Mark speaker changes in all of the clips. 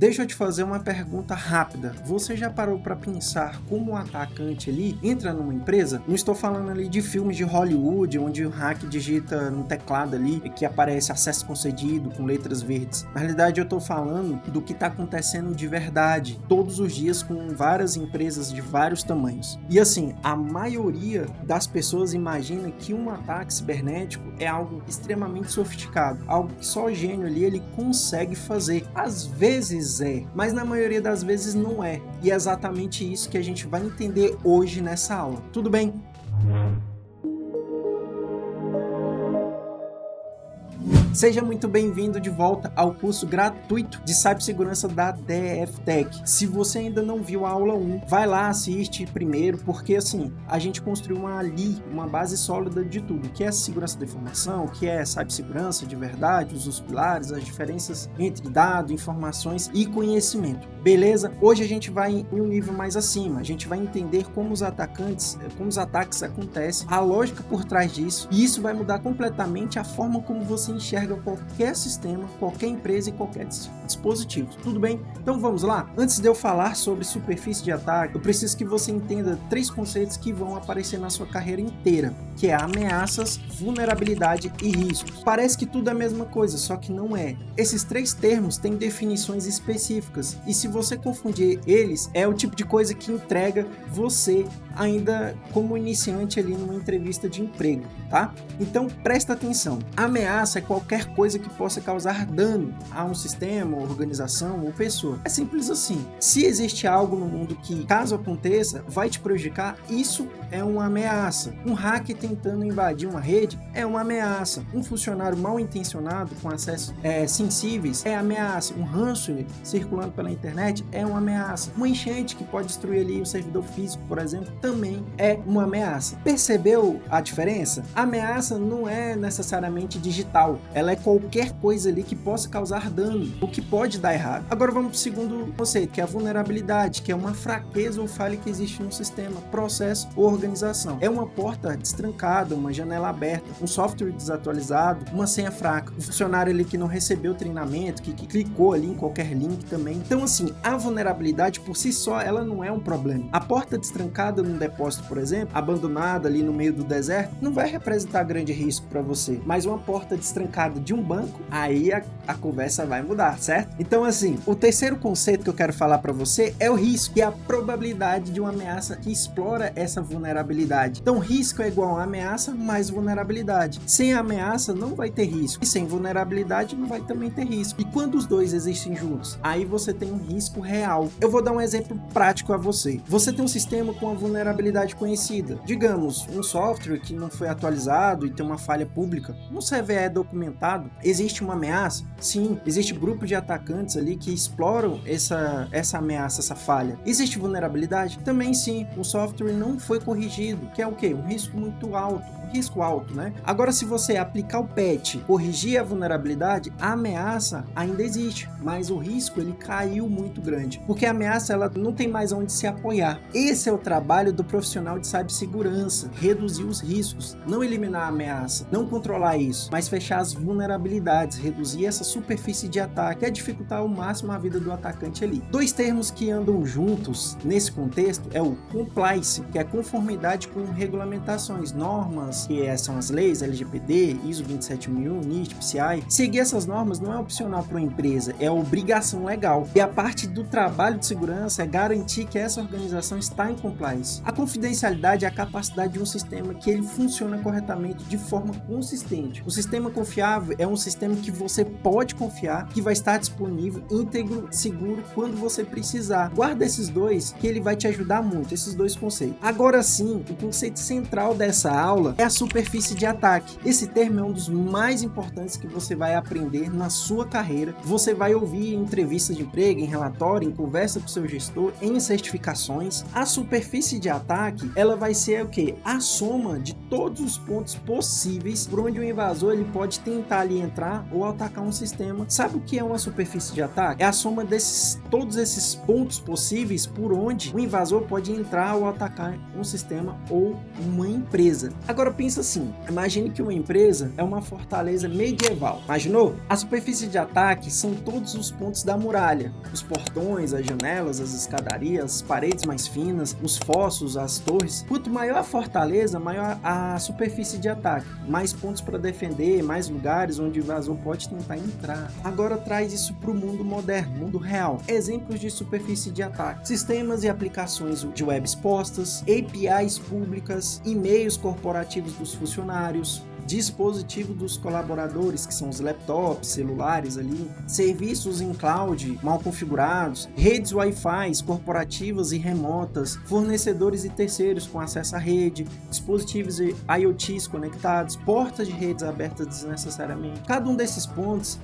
Speaker 1: Deixa eu te fazer uma pergunta rápida. Você já parou para pensar como um atacante ali entra numa empresa? Não estou falando ali de filmes de Hollywood, onde o hack digita no teclado ali e que aparece acesso concedido com letras verdes. Na realidade, eu estou falando do que está acontecendo de verdade, todos os dias com várias empresas de vários tamanhos. E assim, a maioria das pessoas imagina que um ataque cibernético é algo extremamente sofisticado, algo que só o gênio ali ele consegue fazer. Às vezes é, mas na maioria das vezes não é. E é exatamente isso que a gente vai entender hoje nessa aula. Tudo bem? Seja muito bem-vindo de volta ao curso gratuito de cibersegurança da DFTech. Se você ainda não viu a aula 1, vai lá, assiste primeiro, porque assim, a gente construiu uma base sólida de tudo, que é segurança da informação, que é cibersegurança de verdade, os pilares, as diferenças entre dados, informações e conhecimento. Beleza? Hoje a gente vai em um nível mais acima, a gente vai entender como os ataques acontecem, a lógica por trás disso, e isso vai mudar completamente a forma como você enxerga qualquer sistema, qualquer empresa e qualquer dispositivo. Tudo bem? Então vamos lá? Antes de eu falar sobre superfície de ataque, eu preciso que você entenda 3 conceitos que vão aparecer na sua carreira inteira, que é ameaças, vulnerabilidade e riscos. Parece que tudo é a mesma coisa, só que não é. Esses 3 termos têm definições específicas e se você confundir eles, é o tipo de coisa que entrega você ainda como iniciante ali numa entrevista de emprego, tá? Então presta atenção. Ameaça é qualquer coisa que possa causar dano a um sistema, organização ou pessoa. É simples assim. Se existe algo no mundo que, caso aconteça, vai te prejudicar, isso é uma ameaça. Um hacker tentando invadir uma rede é uma ameaça. Um funcionário mal intencionado com acessos sensíveis é ameaça. Um ransomware circulando pela internet é uma ameaça. Uma enchente que pode destruir ali o servidor físico, por exemplo, também é uma ameaça. Percebeu a diferença? A ameaça não é necessariamente digital. Ela é qualquer coisa ali que possa causar dano, o que pode dar errado. Agora vamos para o segundo conceito, que é a vulnerabilidade, que é uma fraqueza ou falha que existe no sistema, processo ou organização. É uma porta destrancada, uma janela aberta, um software desatualizado, uma senha fraca, um funcionário ali que não recebeu treinamento, que clicou ali em qualquer link também. Então assim, a vulnerabilidade por si só, ela não é um problema. A porta destrancada num depósito, por exemplo, abandonada ali no meio do deserto, não vai representar grande risco para você, mas uma porta destrancada de um banco, aí a conversa vai mudar, certo? Então assim, o terceiro conceito que eu quero falar para você é o risco, que é a probabilidade de uma ameaça que explora essa vulnerabilidade. Então risco é igual a ameaça mais vulnerabilidade. Sem ameaça não vai ter risco, e sem vulnerabilidade não vai também ter risco. E quando os dois existem juntos, aí você tem um risco real. Eu vou dar um exemplo prático a você. Você tem um sistema com uma vulnerabilidade conhecida, digamos, um software que não foi atualizado e tem uma falha pública. No CVE documentado, existe uma ameaça? Sim. Existe grupo de atacantes ali que exploram essa ameaça, essa falha. Existe vulnerabilidade? Também sim. O software não foi corrigido, que é o quê? Um risco muito alto. Risco alto, né? Agora, se você aplicar o patch, corrigir a vulnerabilidade, a ameaça ainda existe, mas o risco ele caiu muito grande, porque a ameaça ela não tem mais onde se apoiar. Esse é o trabalho do profissional de cibersegurança, reduzir os riscos, não eliminar a ameaça, não controlar isso, mas fechar as vulnerabilidades, reduzir essa superfície de ataque, é dificultar ao máximo a vida do atacante ali. 2 termos que andam juntos nesse contexto é o compliance, que é conformidade com regulamentações, normas, que são as leis LGPD, ISO 27001, NIST, PCI. Seguir essas normas não é opcional para uma empresa, é obrigação legal. E a parte do trabalho de segurança é garantir que essa organização está em compliance. A confidencialidade é a capacidade de um sistema que ele funciona corretamente de forma consistente. O sistema confiável é um sistema que você pode confiar, que vai estar disponível, íntegro, seguro quando você precisar. Guarda esses 2 que ele vai te ajudar muito, esses 2 conceitos. Agora sim, o conceito central dessa aula é a superfície de ataque. Esse termo é um dos mais importantes que você vai aprender na sua carreira. Você vai ouvir em entrevistas de emprego, em relatório, em conversa com o seu gestor, em certificações. A superfície de ataque, ela vai ser o quê? A soma de todos os pontos possíveis por onde o invasor ele pode tentar ali entrar ou atacar um sistema. Sabe o que é uma superfície de ataque? É a soma desses todos esses pontos possíveis por onde o invasor pode entrar ou atacar um sistema ou uma empresa. Agora pensa assim, imagine que uma empresa é uma fortaleza medieval. Imaginou? A superfície de ataque são todos os pontos da muralha, os portões, as janelas, as escadarias, as paredes mais finas, os fossos, as torres. Quanto maior a fortaleza, maior a superfície de ataque, mais pontos para defender, mais lugares onde o invasor pode tentar entrar. Agora traz isso para o mundo moderno, mundo real. Exemplos de superfície de ataque: sistemas e aplicações de web expostas, APIs públicas, e-mails corporativos dos funcionários, dispositivos dos colaboradores, que são os laptops, celulares ali, serviços em cloud mal configurados, redes Wi-Fi corporativas e remotas, fornecedores e terceiros com acesso à rede, dispositivos IoTs conectados, portas de redes abertas desnecessariamente. Cada um desses pontos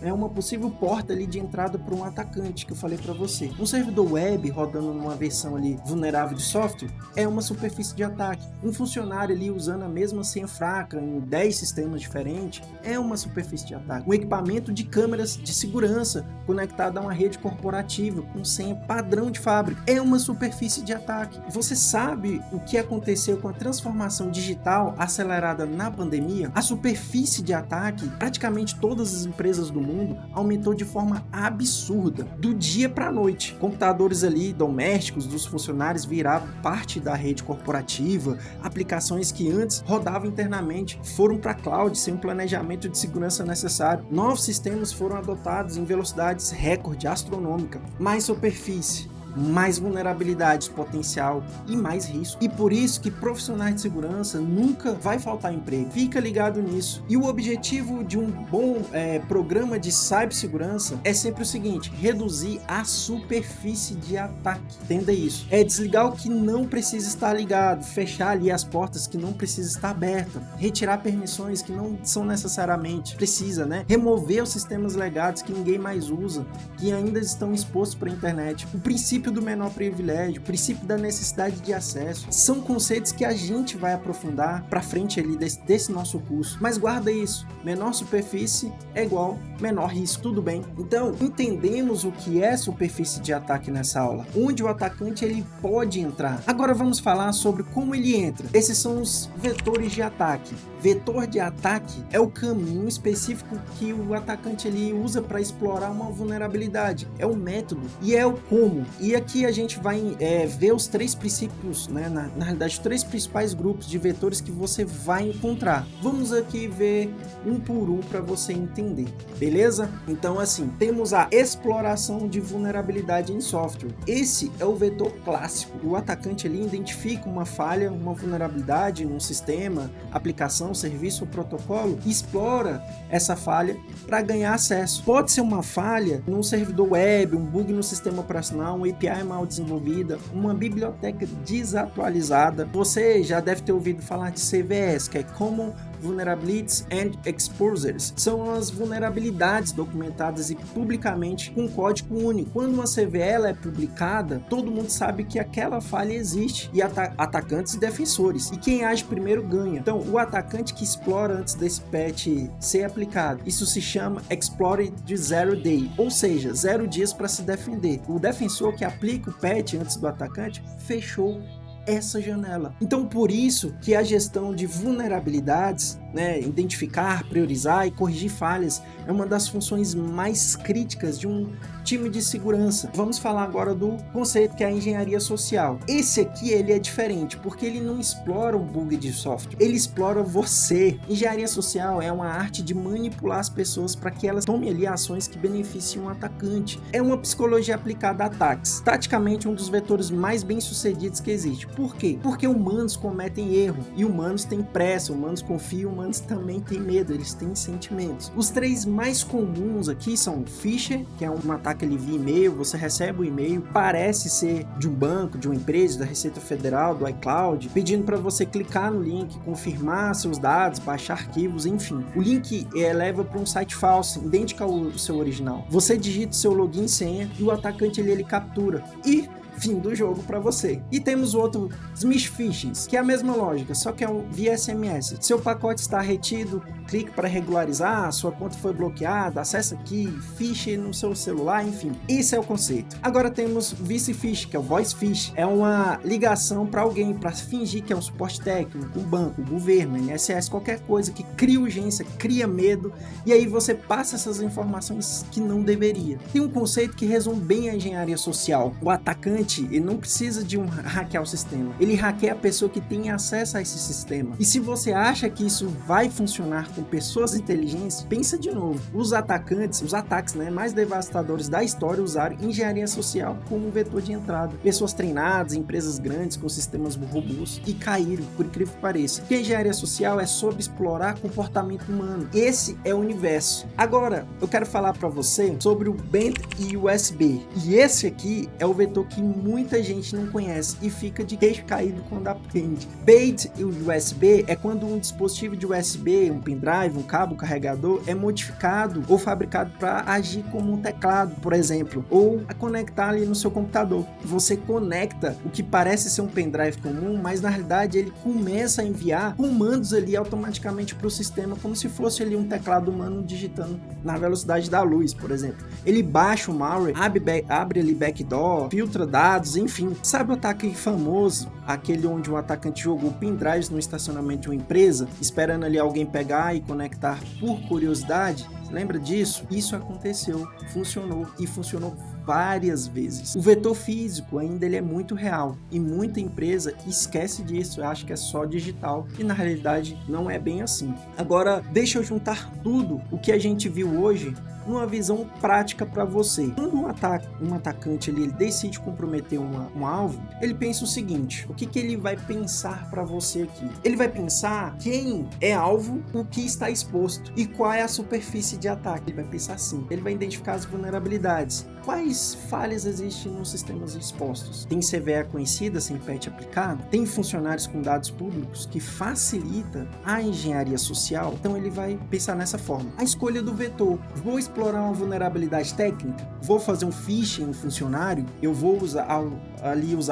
Speaker 1: é uma possível porta ali de entrada para um atacante, que eu falei para você. Um servidor web rodando numa versão ali vulnerável de software é uma superfície de ataque. Um funcionário ali usando a mesma senha fraca em 10 sistemas diferentes é uma superfície de ataque. Um equipamento de câmeras de segurança conectado a uma rede corporativa com senha padrão de fábrica é uma superfície de ataque. Você sabe o que aconteceu com a transformação digital acelerada na pandemia? A superfície de ataque, praticamente todas as empresas do mundo, aumentou de forma absurda, do dia para a noite. Computadores ali domésticos dos funcionários viraram parte da rede corporativa, aplicações que antes rodavam internamente foram para a cloud sem um planejamento de segurança necessário. Novos sistemas foram adotados em velocidades recorde astronômica. Mais superfície, mais vulnerabilidades potencial e mais risco. E por isso que profissionais de segurança nunca vai faltar emprego. Fica ligado nisso. E o objetivo de um bom programa de cibersegurança é sempre o seguinte: reduzir a superfície de ataque. Entenda isso. É desligar o que não precisa estar ligado, fechar ali as portas que não precisa estar aberta, retirar permissões que não são necessariamente precisa, né? Remover os sistemas legados que ninguém mais usa, que ainda estão expostos para a internet. O princípio do menor privilégio, o princípio da necessidade de acesso, são conceitos que a gente vai aprofundar para frente ali desse nosso curso. Mas guarda isso: menor superfície é igual menor risco, tudo bem? Então, entendemos o que é superfície de ataque nessa aula, onde o atacante ele pode entrar. Agora vamos falar sobre como ele entra. Esses são os vetores de ataque. Vetor de ataque é o caminho específico que o atacante ele usa para explorar uma vulnerabilidade. É o método e é o como. E aqui a gente vai ver os três princípios, né? Na realidade, os três principais grupos de vetores que você vai encontrar. Vamos aqui ver um por um para você entender, beleza? Então, assim, temos a exploração de vulnerabilidade em software. Esse é o vetor clássico. O atacante ele identifica uma falha, uma vulnerabilidade num sistema, aplicação, serviço ou protocolo, e explora essa falha para ganhar acesso. Pode ser uma falha num servidor web, um bug no sistema operacional, uma API mal desenvolvida, uma biblioteca desatualizada. Você já deve ter ouvido falar de CVEs, que é Common Vulnerabilities and Exposures. São as vulnerabilidades documentadas e publicamente com código único. Quando uma CVE ela é publicada, todo mundo sabe que aquela falha existe, e atacantes e defensores. E quem age primeiro ganha. Então, o atacante que explora antes desse patch ser aplicado, isso se chama Exploit de 0 day, ou seja, 0 dias para se defender. O defensor que aplica o patch antes do atacante fechou essa janela. Então, por isso que a gestão de vulnerabilidades, né, identificar, priorizar e corrigir falhas é uma das funções mais críticas de um time de segurança. Vamos falar agora do conceito que é a engenharia social. Esse aqui ele é diferente porque ele não explora um bug de software, ele explora você. Engenharia social é uma arte de manipular as pessoas para que elas tomem ali ações que beneficiem o atacante. É uma psicologia aplicada a ataques. Taticamente, um dos vetores mais bem sucedidos que existe. Por quê? Porque humanos cometem erro e humanos têm pressa, humanos confiam, humanos também têm medo, eles têm sentimentos. Os três mais comuns aqui são o phishing, que é um ataque ali via e-mail. Você recebe o e-mail, parece ser de um banco, de uma empresa, da Receita Federal, do iCloud, pedindo para você clicar no link, confirmar seus dados, baixar arquivos, enfim. O link leva para um site falso, idêntico ao seu original. Você digita seu login e senha e o atacante ele captura. E fim do jogo para você. E temos o outro Smith Phishing, que é a mesma lógica, só que é via SMS. Seu pacote está retido, clique para regularizar, sua conta foi bloqueada, acessa aqui, phish no seu celular, enfim. Esse é o conceito. Agora temos Voice Phish, que é o Voice Phish. É uma ligação para alguém, para fingir que é um suporte técnico, um banco, um governo, INSS, qualquer coisa que cria urgência, cria medo, e aí você passa essas informações que não deveria. Tem um conceito que resume bem a engenharia social. O atacante, ele não precisa de hackear o sistema. Ele hackeia a pessoa que tem acesso a esse sistema. E se você acha que isso vai funcionar com pessoas inteligentes, pensa de novo. Os atacantes, os ataques mais devastadores da história usaram engenharia social como um vetor de entrada. Pessoas treinadas, empresas grandes com sistemas robustos e caíram, por incrível que pareça. Porque a engenharia social é sobre explorar comportamento humano. Esse é o universo. Agora, eu quero falar para você sobre o Band e USB. E esse aqui é o vetor que muita gente não conhece e fica de queixo caído quando aprende. Band e USB é quando um dispositivo de USB, um pendrive, um cabo carregador é modificado ou fabricado para agir como um teclado, por exemplo, ou a conectar ali no seu computador. Você conecta o que parece ser um pendrive comum, mas na realidade ele começa a enviar comandos ali automaticamente para o sistema, como se fosse ali um teclado humano digitando na velocidade da luz, por exemplo. Ele baixa o malware, abre ali backdoor, filtra dados, enfim. Sabe o ataque famoso? Aquele onde o atacante jogou pendrives no estacionamento de uma empresa, esperando ali alguém pegar e conectar por curiosidade? Lembra disso? Isso aconteceu, funcionou e funcionou várias vezes. O vetor físico ainda ele é muito real e muita empresa esquece disso, acha que é só digital e na realidade não é bem assim. Agora deixa eu juntar tudo o que a gente viu hoje numa visão prática para você. Quando um atacante ele decide comprometer um alvo, ele pensa o seguinte: o que ele vai pensar para você aqui? Ele vai pensar quem é alvo, o que está exposto e qual é a superfície de ataque. Ele vai pensar assim, ele vai identificar as vulnerabilidades. Quais falhas existem nos sistemas expostos? Tem CVE conhecida sem patch aplicado? Tem funcionários com dados públicos que facilita a engenharia social? Então ele vai pensar nessa forma. A escolha do vetor. Vou explorar uma vulnerabilidade técnica? Vou fazer um phishing no funcionário? Eu vou usar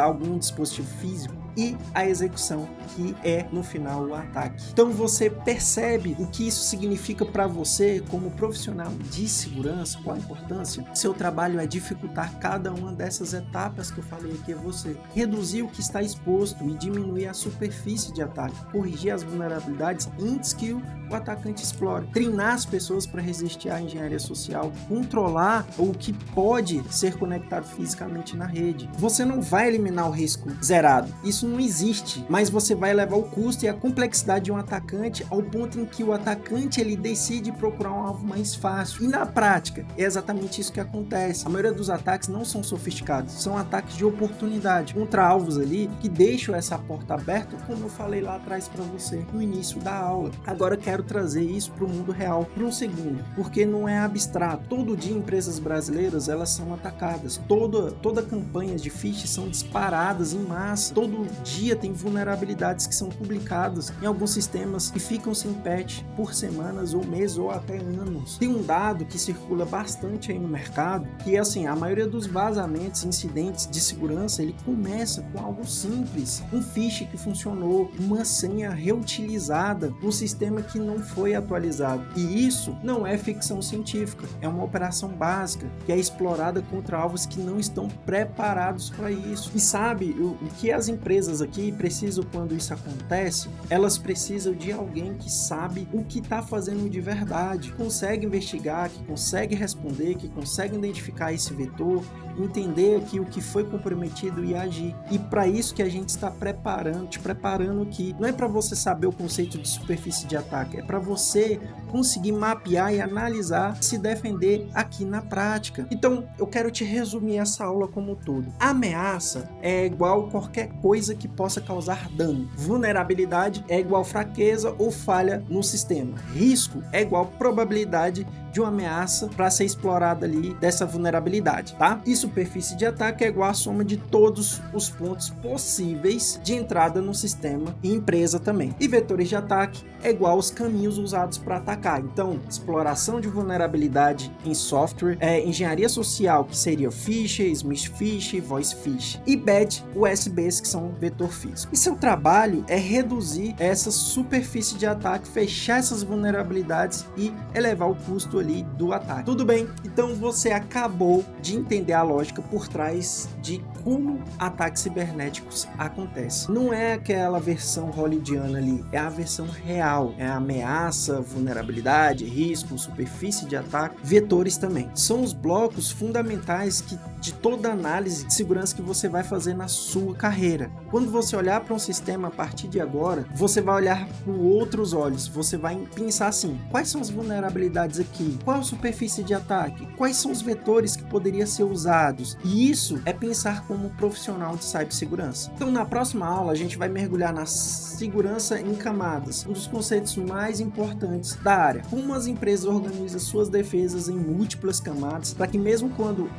Speaker 1: algum dispositivo físico? E a execução, que é no final o ataque. Então você percebe o que isso significa para você como profissional de segurança, qual a importância? Seu trabalho é dificultar cada uma dessas etapas que eu falei aqui a você. Reduzir o que está exposto e diminuir a superfície de ataque. Corrigir as vulnerabilidades antes que o atacante explore. Treinar as pessoas para resistir à engenharia social. Controlar o que pode ser conectado fisicamente na rede. Você não vai eliminar o risco zerado. Isso não existe, mas você vai levar o custo e a complexidade de um atacante ao ponto em que o atacante ele decide procurar um alvo mais fácil. E na prática, é exatamente isso que acontece. A maioria dos ataques não são sofisticados, são ataques de oportunidade contra alvos ali que deixam essa porta aberta, como eu falei lá atrás para você no início da aula. Agora eu quero trazer isso para o mundo real por um segundo, porque não é abstrato. Todo dia empresas brasileiras elas são atacadas, toda campanha de phishing são disparadas em massa, todo dia tem vulnerabilidades que são publicadas em alguns sistemas e ficam sem patch por semanas ou meses ou até anos. Tem um dado que circula bastante aí no mercado, que é assim, a maioria dos vazamentos, incidentes de segurança, ele começa com algo simples, um phishing que funcionou, uma senha reutilizada, um sistema que não foi atualizado. E isso não é ficção científica, é uma operação básica que é explorada contra alvos que não estão preparados para isso. E sabe o que as empresas aqui precisam quando isso acontece? Elas precisam de alguém que sabe o que está fazendo de verdade, que consegue investigar, que consegue responder, que consegue identificar esse vetor, entender aqui o que foi comprometido e agir. E para isso que a gente está te preparando aqui. Não é para você saber o conceito de superfície de ataque, é para você conseguir mapear e analisar, se defender aqui na prática. Então, eu quero te resumir essa aula como um todo. Ameaça é igual qualquer coisa que possa causar dano. Vulnerabilidade é igual fraqueza ou falha no sistema. Risco é igual probabilidade de uma ameaça para ser explorada ali dessa vulnerabilidade, tá? E superfície de ataque é igual a soma de todos os pontos possíveis de entrada no sistema e empresa também. E vetores de ataque é igual aos caminhos usados para atacar. Então, exploração de vulnerabilidade em software, engenharia social, que seria phishing, smith phishing, voice phishing, e bad USBs, que são vetor físico. E seu trabalho é reduzir essa superfície de ataque, fechar essas vulnerabilidades e elevar o custo ali do ataque. Tudo bem? Então você acabou de entender a lógica por trás de como ataques cibernéticos acontecem. Não é aquela versão hollywoodiana ali, é a versão real, é a ameaça, vulnerabilidade, risco, superfície de ataque, vetores também. São os blocos fundamentais de toda análise de segurança que você vai fazer na sua carreira. Quando você olhar para um sistema a partir de agora, você vai olhar com outros olhos, você vai pensar assim, quais são as vulnerabilidades aqui? Qual a superfície de ataque? Quais são os vetores que poderiam ser usados? E isso é pensar como profissional de cibersegurança. Então, na próxima aula, a gente vai mergulhar na segurança em camadas, um dos conceitos mais importantes da área. Como as empresas organizam suas defesas em múltiplas camadas, para que mesmo quando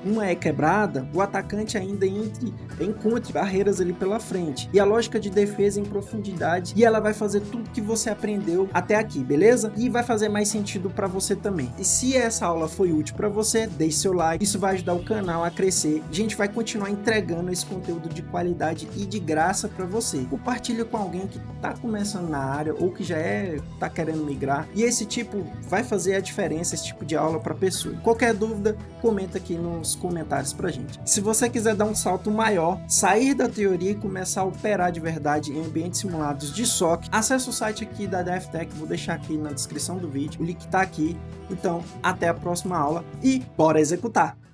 Speaker 1: uma é quebrada, o atacante ainda encontre barreiras ali pela frente. E a lógica de defesa em profundidade, e ela vai fazer tudo que você aprendeu até aqui, beleza? E vai fazer mais sentido para você também. E se essa aula foi útil para você, deixe seu like, isso vai ajudar o canal a crescer. A gente vai continuar entregando esse conteúdo de qualidade e de graça para você. Compartilha com alguém que está começando na área ou que já está querendo migrar. E esse tipo vai fazer a diferença, esse tipo de aula para pessoa. Qualquer dúvida, comenta aqui nos comentários pra gente. Se você quiser dar um salto maior, sair da teoria e começar a operar de verdade em ambientes simulados de SOC, acesse o site aqui da DFTech, vou deixar aqui na descrição do vídeo, o link tá aqui. Então, até a próxima aula e bora executar!